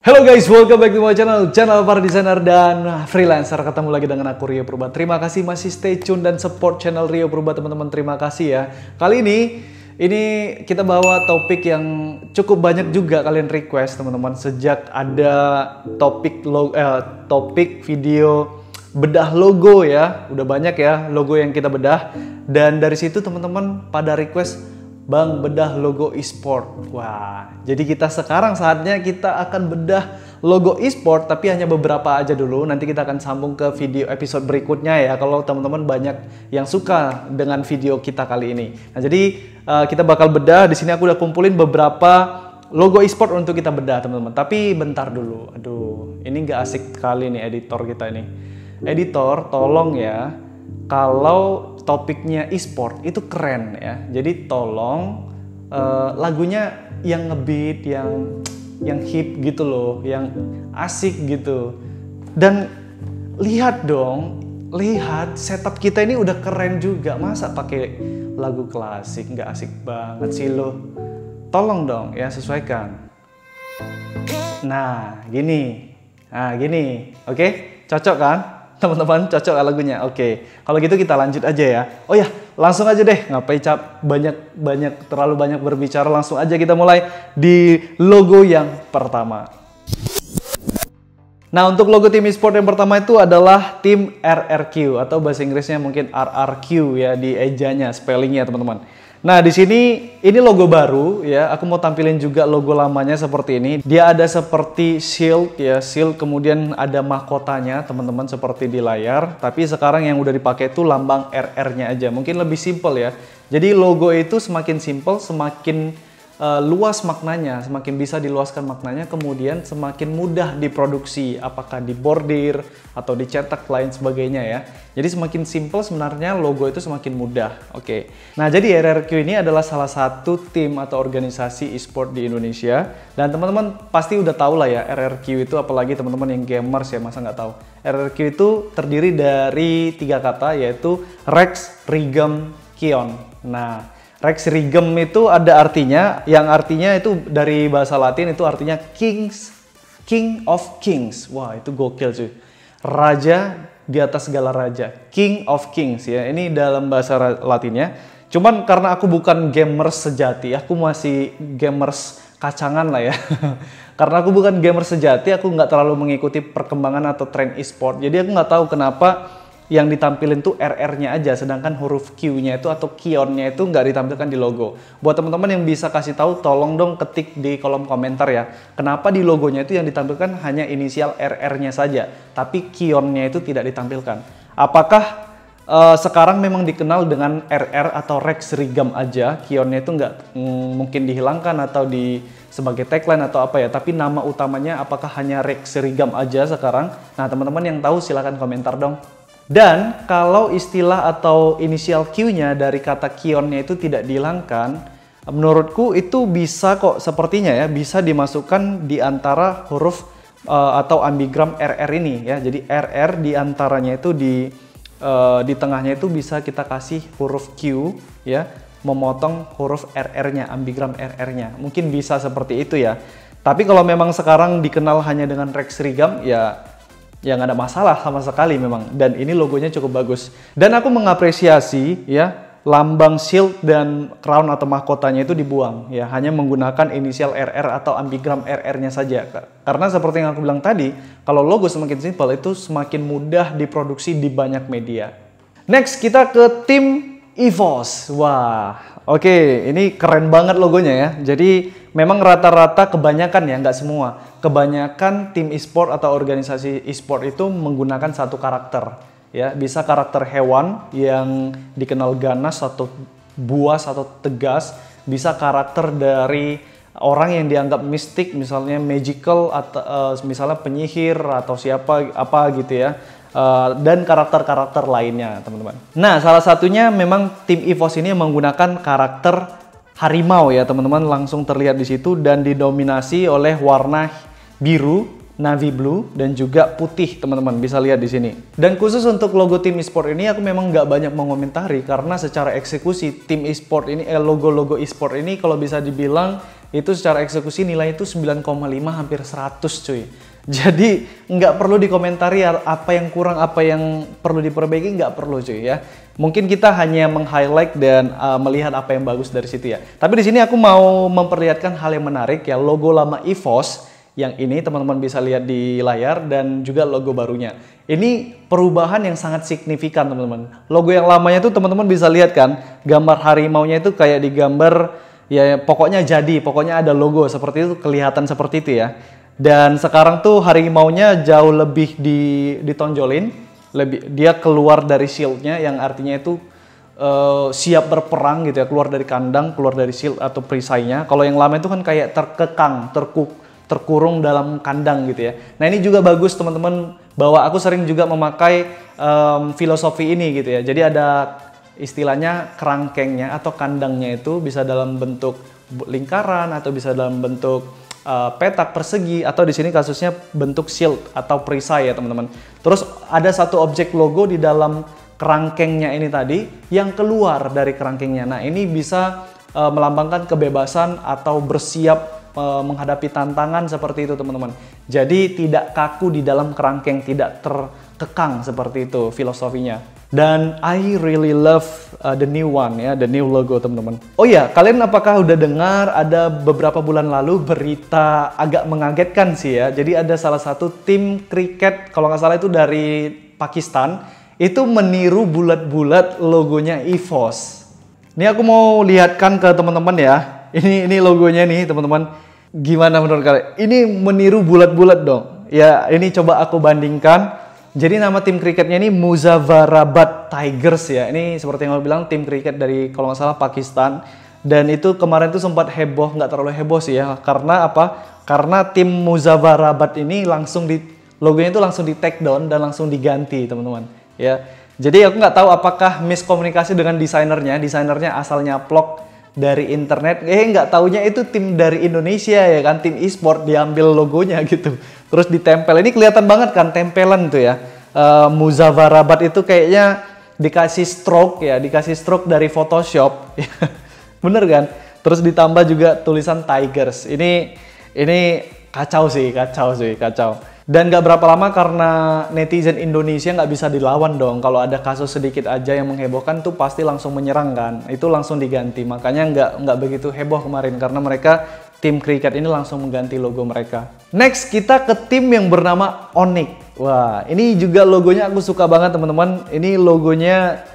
Halo guys, welcome back to my channel para desainer dan freelancer. Ketemu lagi dengan aku Rio Purba. Terima kasih masih stay tune dan support channel Rio Purba teman-teman. Terima kasih ya. Kali ini kita bawa topik yang cukup banyak juga kalian request teman-teman. Sejak ada topik video bedah logo ya, udah banyak ya logo yang kita bedah. Dan dari situ teman-teman pada request, Bang, bedah logo e-sport. Wah, jadi kita sekarang saatnya kita akan bedah logo e-sport, tapi hanya beberapa aja dulu. Nanti kita akan sambung ke video episode berikutnya ya, kalau teman-teman banyak yang suka dengan video kita kali ini. Nah, jadi kita bakal bedah. Di sini aku udah kumpulin beberapa logo e-sport untuk kita bedah, teman-teman. Tapi bentar dulu. Aduh, ini nggak asik kali nih editor kita ini. Editor, tolong ya. Kalau topiknya e-sport itu keren ya, jadi tolong lagunya yang ngebeat, yang hip gitu loh, yang asik gitu. Dan lihat dong, lihat setup kita ini udah keren juga, masa pakai lagu klasik, nggak asik banget sih lo. Tolong dong ya, sesuaikan. Nah gini, oke? Cocok kan? Teman-teman, cocok lagunya. Oke. Kalau gitu kita lanjut aja ya. Oh ya, langsung aja deh. Ngapain terlalu banyak berbicara, langsung aja kita mulai di logo yang pertama. Nah, untuk logo tim e-sport yang pertama itu adalah tim RRQ atau bahasa Inggrisnya mungkin RRQ ya di ejanya, spellingnya teman-teman. Nah, di sini ini logo baru ya. Aku mau tampilin juga logo lamanya seperti ini. Dia ada seperti shield ya, shield, kemudian ada mahkotanya teman-teman seperti di layar. Tapi sekarang yang udah dipakai itu lambang RR-nya aja. Mungkin lebih simple ya. Jadi logo itu semakin simple, semakin luas maknanya, semakin bisa diluaskan maknanya, kemudian semakin mudah diproduksi, apakah dibordir atau dicetak lain sebagainya ya. Jadi semakin simple sebenarnya logo itu semakin mudah. Oke. Nah, jadi RRQ ini adalah salah satu tim atau organisasi e-sport di Indonesia, dan teman-teman pasti udah tahu lah ya RRQ itu, apalagi teman-teman yang gamers ya, masa nggak tahu. RRQ itu terdiri dari 3 kata, yaitu Rex, Regem, Kion. Nah, Rex Regem itu ada artinya, yang artinya itu dari bahasa Latin itu artinya King of Kings. Wah, itu gokil cuy. Raja di atas segala raja. King of Kings ya. Ini dalam bahasa Latinnya. Cuman karena aku bukan gamers sejati, aku masih gamers kacangan lah ya. Karena aku bukan gamers sejati, aku nggak terlalu mengikuti perkembangan atau tren e-sport. Jadi aku nggak tahu kenapa yang ditampilin tuh RR-nya aja, sedangkan huruf Q-nya itu atau Kion-nya itu nggak ditampilkan di logo. Buat teman-teman yang bisa kasih tahu, tolong dong ketik di kolom komentar ya. Kenapa di logonya itu yang ditampilkan hanya inisial RR-nya saja, tapi Kion-nya itu tidak ditampilkan? Apakah sekarang memang dikenal dengan RR atau Rex Regem aja, Kion-nya itu nggak mungkin dihilangkan atau sebagai tagline atau apa ya, tapi nama utamanya apakah hanya Rex Regem aja sekarang? Nah, teman-teman yang tahu silahkan komentar dong. Dan kalau istilah atau inisial Q-nya dari kata Kion-nya itu tidak dihilangkan, menurutku itu bisa kok, sepertinya ya, bisa dimasukkan di antara huruf atau ambigram RR ini ya. Jadi RR di antaranya itu di tengahnya itu bisa kita kasih huruf Q ya, memotong huruf RR-nya, ambigram RR-nya. Mungkin bisa seperti itu ya. Tapi kalau memang sekarang dikenal hanya dengan Rex Regem ya nggak ada masalah sama sekali memang. Dan ini logonya cukup bagus. Dan aku mengapresiasi ya, lambang shield dan crown atau mahkotanya itu dibuang ya, hanya menggunakan inisial RR atau ambigram RR-nya saja. Karena seperti yang aku bilang tadi, kalau logo semakin simpel itu semakin mudah diproduksi di banyak media. Next kita ke tim EVOS. Wah, oke, ini keren banget logonya ya. Jadi memang rata-rata kebanyakan ya, nggak semua. Kebanyakan tim e-sport atau organisasi e-sport itu menggunakan satu karakter. Ya, bisa karakter hewan yang dikenal ganas atau buas atau tegas. Bisa karakter dari orang yang dianggap mistik, misalnya magical atau misalnya penyihir atau siapa apa gitu ya. Dan karakter-karakter lainnya, teman-teman. Nah, salah satunya memang tim EVOS ini menggunakan karakter harimau ya, teman-teman. Langsung terlihat di situ dan didominasi oleh warna biru, navy blue, dan juga putih, teman-teman. Bisa lihat di sini. Dan khusus untuk logo tim e-sport ini, aku memang nggak banyak mengomentari karena secara eksekusi tim e-sport ini, logo-logo e-sport ini kalau bisa dibilang itu secara eksekusi nilai itu 9,5 hampir 100 cuy. Jadi nggak perlu dikomentari apa yang kurang, apa yang perlu diperbaiki, nggak perlu cuy ya. Mungkin kita hanya meng-highlight dan melihat apa yang bagus dari situ ya. Tapi di sini aku mau memperlihatkan hal yang menarik ya, logo lama EVOS yang ini teman-teman bisa lihat di layar dan juga logo barunya. Ini perubahan yang sangat signifikan teman-teman. Logo yang lamanya itu teman-teman bisa lihat kan, gambar harimaunya itu kayak digambar ya, pokoknya ada logo seperti itu, kelihatan seperti itu ya. Dan sekarang tuh harimaunya jauh lebih ditonjolin, dia keluar dari shieldnya yang artinya itu siap berperang gitu ya, keluar dari kandang, keluar dari shield atau perisainya. Kalau yang lama itu kan kayak terkekang, terkurung dalam kandang gitu ya. Nah ini juga bagus teman-teman, bahwa aku sering juga memakai filosofi ini gitu ya. Jadi ada istilahnya kerangkengnya atau kandangnya itu bisa dalam bentuk lingkaran atau bisa dalam bentuk petak persegi, atau di sini kasusnya bentuk shield atau perisai ya teman-teman. Terus ada satu objek logo di dalam kerangkengnya ini tadi yang keluar dari kerangkengnya. Nah ini bisa melambangkan kebebasan atau bersiap menghadapi tantangan seperti itu teman-teman. Jadi tidak kaku di dalam kerangkeng, tidak terkekang seperti itu filosofinya. Dan I really love the new one ya, the new logo teman-teman. Oh ya, kalian apakah udah dengar ada beberapa bulan lalu berita agak mengagetkan sih ya. Jadi ada salah satu tim kriket, kalau nggak salah itu dari Pakistan, itu meniru bulat-bulat logonya EVOS. Ini aku mau lihatkan ke teman-teman ya. Ini logonya nih teman-teman. Gimana menurut kalian? Ini meniru bulat-bulat dong. Ya, ini coba aku bandingkan. Jadi nama tim kriketnya ini Muzaffarabad Tigers ya. Ini seperti yang aku bilang, tim kriket dari kalau nggak salah Pakistan. Dan itu kemarin tuh sempat heboh, nggak terlalu heboh sih ya. Karena apa? Karena tim Muzaffarabad ini logonya itu langsung di take down dan langsung diganti teman-teman. Ya. Jadi aku nggak tahu apakah miskomunikasi dengan desainernya. Desainernya asalnya vlog dari internet, nggak taunya itu tim dari Indonesia ya kan, tim e-sport, diambil logonya gitu, terus ditempel. Ini kelihatan banget kan tempelan tuh ya. Muzaffarabad itu kayaknya dikasih stroke dari Photoshop, bener kan? Terus ditambah juga tulisan Tigers. Ini kacau sih. Dan gak berapa lama karena netizen Indonesia nggak bisa dilawan dong. Kalau ada kasus sedikit aja yang menghebohkan tuh pasti langsung menyerang kan. Itu langsung diganti. Makanya nggak begitu heboh kemarin karena mereka tim kriket ini langsung mengganti logo mereka. Next kita ke tim yang bernama Onyx. Wah ini juga logonya aku suka banget teman-teman. Ini logonya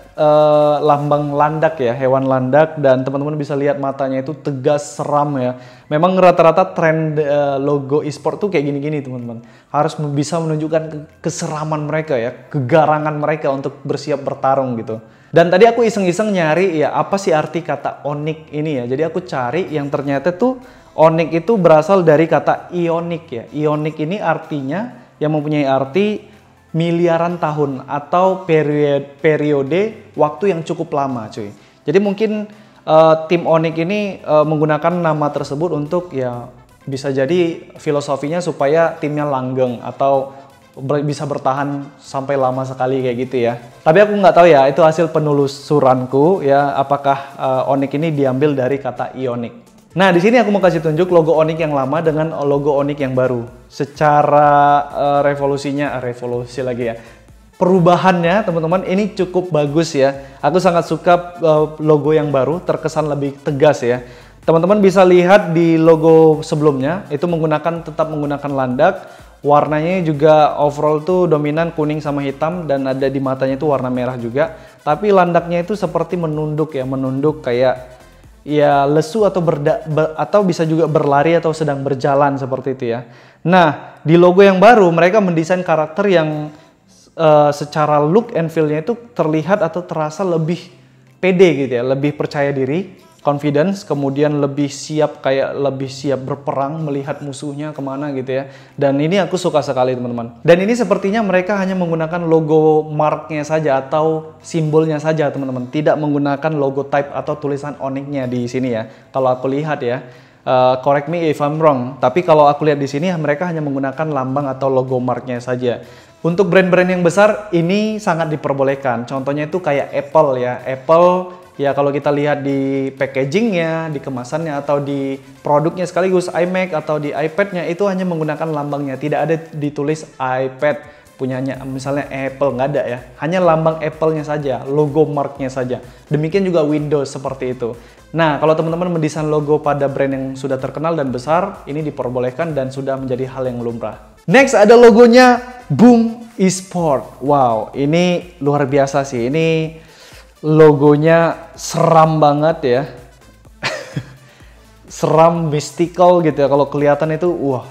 lambang landak ya, hewan landak, dan teman-teman bisa lihat matanya itu tegas, seram ya. Memang rata-rata tren logo e-sport tuh kayak gini-gini teman-teman. Harus bisa menunjukkan keseraman mereka ya, kegarangan mereka untuk bersiap bertarung gitu. Dan tadi aku iseng-iseng nyari ya apa sih arti kata Onyx ini ya. Jadi aku cari yang ternyata tuh Onyx itu berasal dari kata Ionic ya. Ionic ini artinya yang mempunyai arti miliaran tahun atau periode waktu yang cukup lama cuy. Jadi mungkin tim Onyx ini menggunakan nama tersebut untuk ya bisa jadi filosofinya supaya timnya langgeng atau bisa bertahan sampai lama sekali kayak gitu ya. Tapi aku nggak tahu ya, itu hasil penelusuranku ya, apakah Onyx ini diambil dari kata Ionic. Nah, di sini aku mau kasih tunjuk logo Onyx yang lama dengan logo Onyx yang baru. Secara revolusi lagi ya. Perubahannya, teman-teman, ini cukup bagus ya. Aku sangat suka logo yang baru, terkesan lebih tegas ya. Teman-teman bisa lihat di logo sebelumnya, itu tetap menggunakan landak. Warnanya juga overall tuh dominan kuning sama hitam, dan ada di matanya itu warna merah juga. Tapi landaknya itu seperti menunduk kayak ya lesu atau bisa juga berlari atau sedang berjalan seperti itu ya. Nah, di logo yang baru mereka mendesain karakter yang secara look and feel-nya itu terlihat atau terasa lebih pede gitu ya, lebih percaya diri, confidence, kemudian lebih siap berperang, melihat musuhnya kemana gitu ya. Dan ini aku suka sekali teman-teman. Dan ini sepertinya mereka hanya menggunakan logo marknya saja atau simbolnya saja teman-teman, tidak menggunakan logo type atau tulisan Onyx-nya di sini ya. Kalau aku lihat ya, correct me if I'm wrong, tapi kalau aku lihat di sini mereka hanya menggunakan lambang atau logo marknya saja. Untuk brand-brand yang besar ini sangat diperbolehkan. Contohnya itu kayak Apple ya, Apple ya kalau kita lihat di packagingnya, di kemasannya, atau di produknya sekaligus iMac atau di iPad-nya itu hanya menggunakan lambangnya, tidak ada ditulis iPad punyanya misalnya Apple, nggak ada ya, hanya lambang Apple-nya saja, logo mark-nya saja. Demikian juga Windows seperti itu. Nah, kalau teman-teman mendesain logo pada brand yang sudah terkenal dan besar, ini diperbolehkan dan sudah menjadi hal yang lumrah. Next ada logonya Boom Esport. Wow, ini luar biasa sih. Ini logonya seram banget ya. Seram, mystical gitu ya. Kalau kelihatan itu, wah,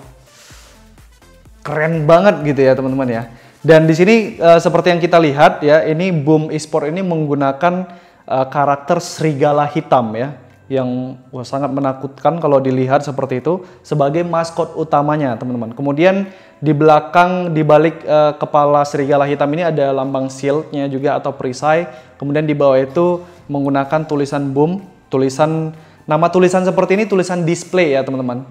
keren banget gitu ya teman-teman ya. Dan di sini seperti yang kita lihat ya, ini Boom Esport ini menggunakan karakter serigala hitam ya, yang sangat menakutkan kalau dilihat seperti itu sebagai maskot utamanya teman-teman. Kemudian di belakang, di balik kepala serigala hitam ini ada lambang shieldnya juga atau perisai. Kemudian di bawah itu menggunakan tulisan Boom, nama tulisan seperti ini tulisan display ya teman-teman.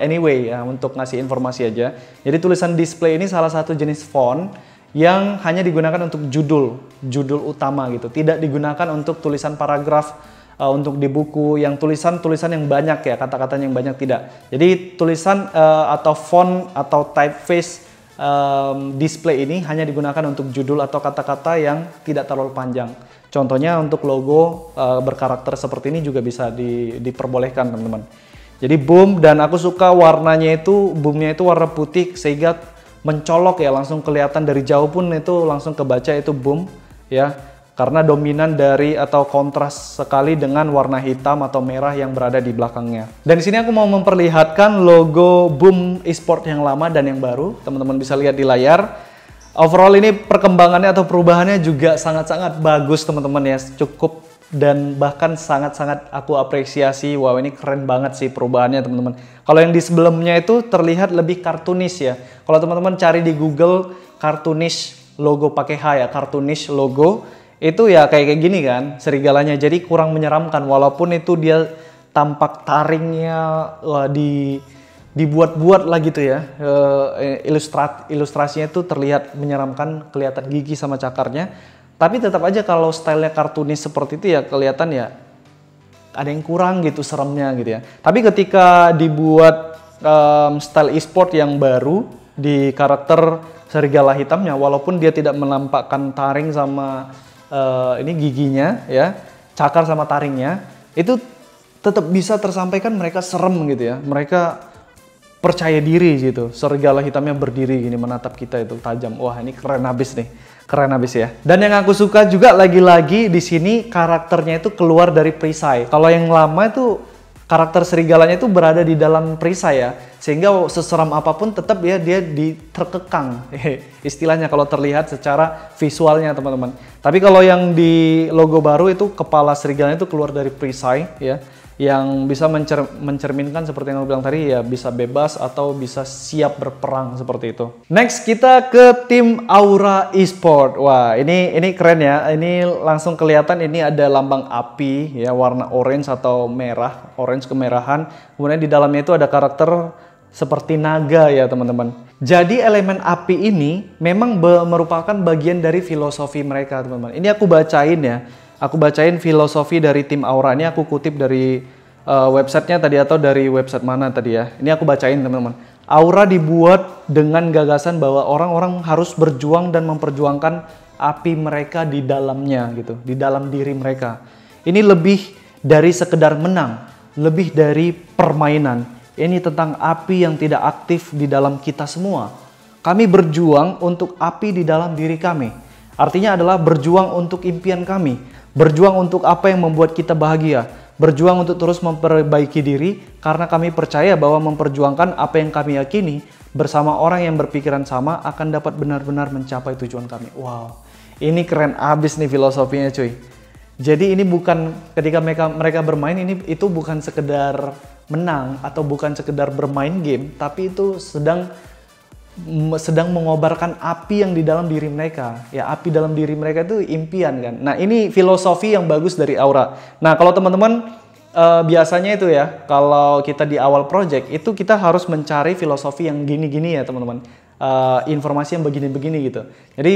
Anyway ya, untuk ngasih informasi aja. Jadi tulisan display ini salah satu jenis font yang hanya digunakan untuk judul utama gitu. Tidak digunakan untuk tulisan paragraf, untuk di buku yang tulisan yang banyak ya, kata-katanya yang banyak, tidak. Jadi tulisan atau font atau typeface display ini hanya digunakan untuk judul atau kata-kata yang tidak terlalu panjang. Contohnya untuk logo berkarakter seperti ini juga bisa diperbolehkan teman-teman. Jadi Boom, dan aku suka warnanya itu, Boomnya itu warna putih sehingga mencolok ya, langsung kelihatan dari jauh pun itu langsung kebaca itu Boom ya, karena dominan dari atau kontras sekali dengan warna hitam atau merah yang berada di belakangnya. Dan di sini aku mau memperlihatkan logo Boom Esport yang lama dan yang baru. Teman-teman bisa lihat di layar. Overall ini perkembangannya atau perubahannya juga sangat-sangat bagus teman-teman ya, cukup dan bahkan sangat-sangat aku apresiasi. Wow, ini keren banget sih perubahannya teman-teman. Kalau yang di sebelumnya itu terlihat lebih kartunis ya. Kalau teman-teman cari di Google kartunis logo pakai H ya, kartunis logo, itu ya kayak gini kan serigalanya. Jadi kurang menyeramkan walaupun itu dia tampak taringnya dibuat-buat lah gitu ya. Ilustrasinya itu terlihat menyeramkan, kelihatan gigi sama cakarnya. Tapi tetap aja kalau stylenya kartunis seperti itu ya kelihatan ya ada yang kurang gitu seremnya gitu ya. Tapi ketika dibuat style e-sport yang baru di karakter serigala hitamnya, walaupun dia tidak menampakkan taring sama ini giginya ya, cakar sama taringnya, itu tetap bisa tersampaikan mereka serem gitu ya. Mereka percaya diri gitu. Serigala hitamnya berdiri gini menatap kita itu tajam. Wah, ini keren habis nih. Keren habis ya. Dan yang aku suka juga lagi-lagi di sini karakternya itu keluar dari perisai. Kalau yang lama itu karakter serigalanya itu berada di dalam perisai ya. Sehingga seseram apapun tetap ya dia terkekang. Istilahnya kalau terlihat secara visualnya teman-teman. Tapi kalau yang di logo baru itu kepala serigalanya itu keluar dari perisai ya. Yang bisa mencerminkan seperti yang aku bilang tadi ya, bisa bebas atau bisa siap berperang seperti itu. Next kita ke tim Aura Esport. Wah, ini keren ya. Ini langsung kelihatan ini ada lambang api ya, warna orange atau merah, orange kemerahan. Kemudian di dalamnya itu ada karakter seperti naga ya teman-teman. Jadi elemen api ini memang merupakan bagian dari filosofi mereka teman-teman. Ini aku bacain ya. Aku bacain filosofi dari tim Aura. Ini aku kutip dari websitenya tadi atau dari website mana tadi ya. Ini aku bacain teman-teman. Aura dibuat dengan gagasan bahwa orang-orang harus berjuang dan memperjuangkan api mereka di dalamnya gitu, di dalam diri mereka. Ini lebih dari sekedar menang, lebih dari permainan. Ini tentang api yang tidak aktif di dalam kita semua. Kami berjuang untuk api di dalam diri kami. Artinya adalah berjuang untuk impian kami. Berjuang untuk apa yang membuat kita bahagia. Berjuang untuk terus memperbaiki diri karena kami percaya bahwa memperjuangkan apa yang kami yakini bersama orang yang berpikiran sama akan dapat benar-benar mencapai tujuan kami. Wow, ini keren abis nih filosofinya cuy. Jadi ini bukan ketika mereka bermain itu bukan sekedar menang atau bukan sekedar bermain game, tapi itu sedang mengobarkan api yang di dalam diri mereka. Ya, api dalam diri mereka itu impian kan. Nah, ini filosofi yang bagus dari Aura. Nah, kalau teman-teman biasanya itu ya, kalau kita di awal project itu kita harus mencari filosofi yang gini-gini ya teman-teman. informasi yang begini-begini gitu. Jadi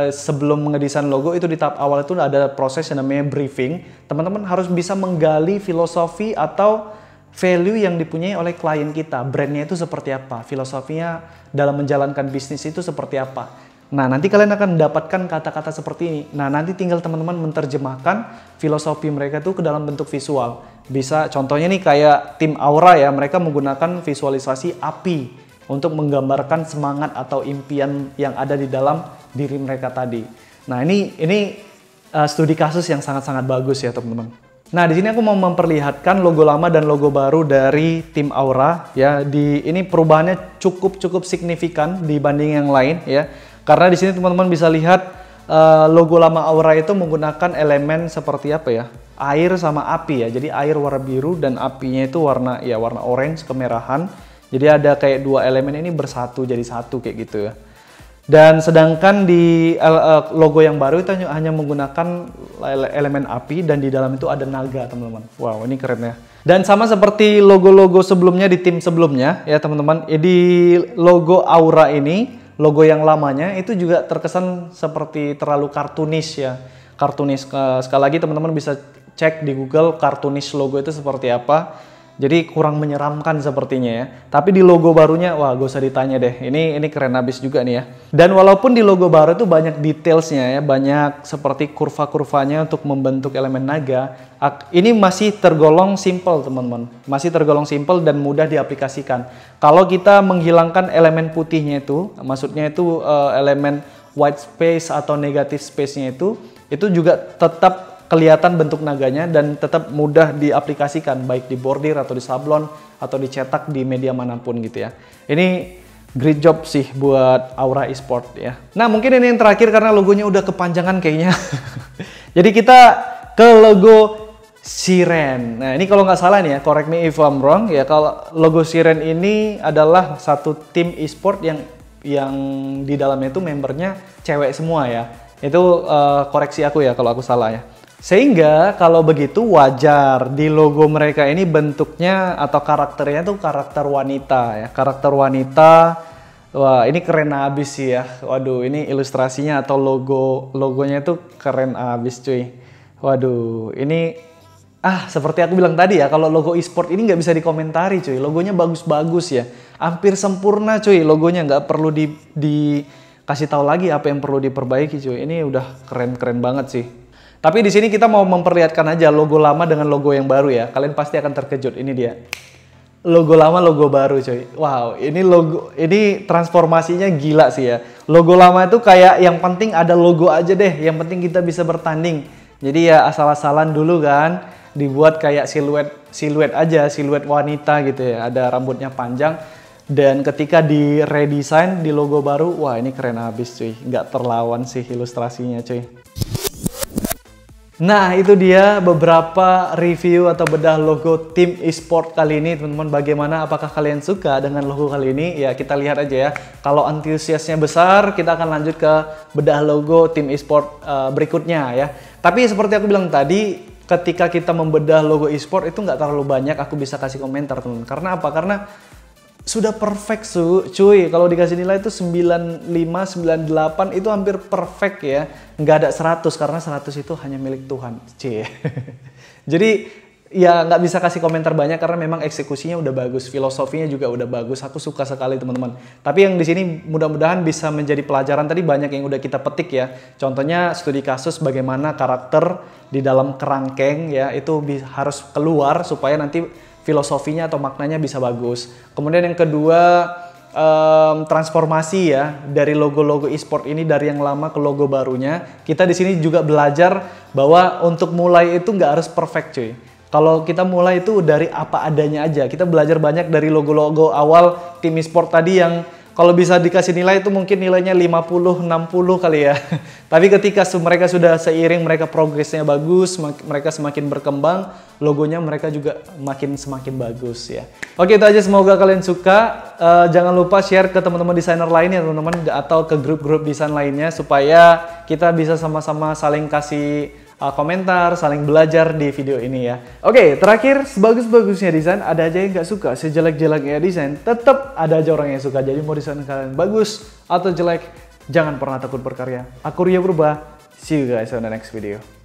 sebelum mengedesain logo itu di tahap awal itu ada proses yang namanya briefing. Teman-teman harus bisa menggali filosofi atau value yang dipunyai oleh klien kita. Brandnya itu seperti apa, filosofinya dalam menjalankan bisnis itu seperti apa. Nah, nanti kalian akan mendapatkan kata-kata seperti ini. Nah, nanti tinggal teman-teman menerjemahkan filosofi mereka itu ke dalam bentuk visual. Bisa contohnya nih kayak tim Aura ya, mereka menggunakan visualisasi api untuk menggambarkan semangat atau impian yang ada di dalam diri mereka tadi. Nah, ini studi kasus yang sangat-sangat bagus ya, teman-teman. Nah, di sini aku mau memperlihatkan logo lama dan logo baru dari tim Aura ya. Ini perubahannya cukup signifikan dibanding yang lain ya. Karena di sini teman-teman bisa lihat logo lama Aura itu menggunakan elemen seperti apa ya? Air sama api ya. Jadi air warna biru dan apinya itu warna orange kemerahan. Jadi ada kayak dua elemen ini bersatu jadi satu kayak gitu ya. Dan sedangkan di logo yang baru itu hanya menggunakan elemen api dan di dalam itu ada naga, teman-teman. Wow, ini keren ya. Dan sama seperti logo-logo sebelumnya di tim sebelumnya ya, teman-teman. Di logo Aura ini, logo yang lamanya itu juga terkesan seperti terlalu kartunis ya. Kartunis. Sekali lagi teman-teman bisa cek di Google kartunis logo itu seperti apa. Jadi kurang menyeramkan sepertinya ya. Tapi di logo barunya, wah gak usah ditanya deh. Ini keren abis juga nih ya. Dan walaupun di logo baru itu banyak detailsnya ya, banyak seperti kurva-kurvanya untuk membentuk elemen naga. Ini masih tergolong simple, teman-teman. Masih tergolong simple dan mudah diaplikasikan. Kalau kita menghilangkan elemen putihnya itu, maksudnya itu elemen white space atau negative space-nya itu juga tetap kelihatan bentuk naganya dan tetap mudah diaplikasikan baik di bordir atau di sablon atau dicetak di media manapun gitu ya. Ini great job sih buat Aura Esport ya. Nah, mungkin ini yang terakhir karena logonya udah kepanjangan kayaknya. Jadi kita ke logo Siren. Nah, ini kalau nggak salah nih ya, correct me if I'm wrong ya, kalau logo Siren ini adalah satu tim e-sport yang di dalamnya itu membernya cewek semua ya. Itu koreksi aku ya kalau aku salah ya. Sehingga kalau begitu wajar di logo mereka ini bentuknya atau karakternya tuh karakter wanita ya. Karakter wanita, wah ini keren abis sih ya. Waduh, ini ilustrasinya atau logonya itu keren abis cuy. Waduh, ini seperti aku bilang tadi ya, kalau logo e-sport ini nggak bisa dikomentari cuy. Logonya bagus-bagus ya. Hampir sempurna cuy logonya, nggak perlu dikasih tahu lagi apa yang perlu diperbaiki cuy. Ini udah keren-keren banget sih. Tapi di sini kita mau memperlihatkan aja logo lama dengan logo yang baru ya. Kalian pasti akan terkejut. Ini dia. Logo lama, logo baru coy. Wow, ini transformasinya gila sih ya. Logo lama itu kayak yang penting ada logo aja deh. Yang penting kita bisa bertanding. Jadi ya asal-asalan dulu kan. Dibuat kayak siluet aja, siluet wanita gitu ya. Ada rambutnya panjang. Dan ketika di redesign di logo baru, wah ini keren abis cuy. Nggak terlawan sih ilustrasinya cuy. Nah, itu dia beberapa review atau bedah logo tim e-sport kali ini, teman-teman. Bagaimana? Apakah kalian suka dengan logo kali ini? Ya, kita lihat aja ya. Kalau antusiasnya besar, kita akan lanjut ke bedah logo tim e-sport berikutnya ya. Tapi seperti aku bilang tadi, ketika kita membedah logo e-sport itu nggak terlalu banyak aku bisa kasih komentar, teman-teman. Karena apa? Karena sudah perfect cuy, kalau dikasih nilai itu 95, 98 itu hampir perfect ya. Nggak ada 100 karena 100 itu hanya milik Tuhan. Jadi ya nggak bisa kasih komentar banyak karena memang eksekusinya udah bagus, filosofinya juga udah bagus. Aku suka sekali teman-teman. Tapi yang di sini mudah-mudahan bisa menjadi pelajaran, tadi banyak yang udah kita petik ya. Contohnya studi kasus bagaimana karakter di dalam kerangkeng ya itu harus keluar supaya nanti filosofinya atau maknanya bisa bagus. Kemudian yang kedua, transformasi ya dari logo-logo e-sport ini dari yang lama ke logo barunya. Kita di sini juga belajar bahwa untuk mulai itu nggak harus perfect cuy. Kalau kita mulai itu dari apa adanya aja. Kita belajar banyak dari logo-logo awal tim e-sport tadi yang kalau bisa dikasih nilai itu mungkin nilainya 50, 60 kali ya. Tapi ketika mereka sudah seiring mereka progresnya bagus, mereka semakin berkembang, logonya mereka juga semakin bagus ya. Oke, itu aja, semoga kalian suka. Jangan lupa share ke teman-teman desainer lainnya teman-teman, atau ke grup-grup desain lainnya supaya kita bisa sama-sama saling kasih komentar, saling belajar di video ini ya. Oke, terakhir, sebagus-bagusnya desain, ada aja yang nggak suka. Sejelek-jeleknya desain, tetap ada aja orang yang suka. Jadi mau desain kalian bagus atau jelek, jangan pernah takut berkarya. Aku Ria Purba, see you guys on the next video.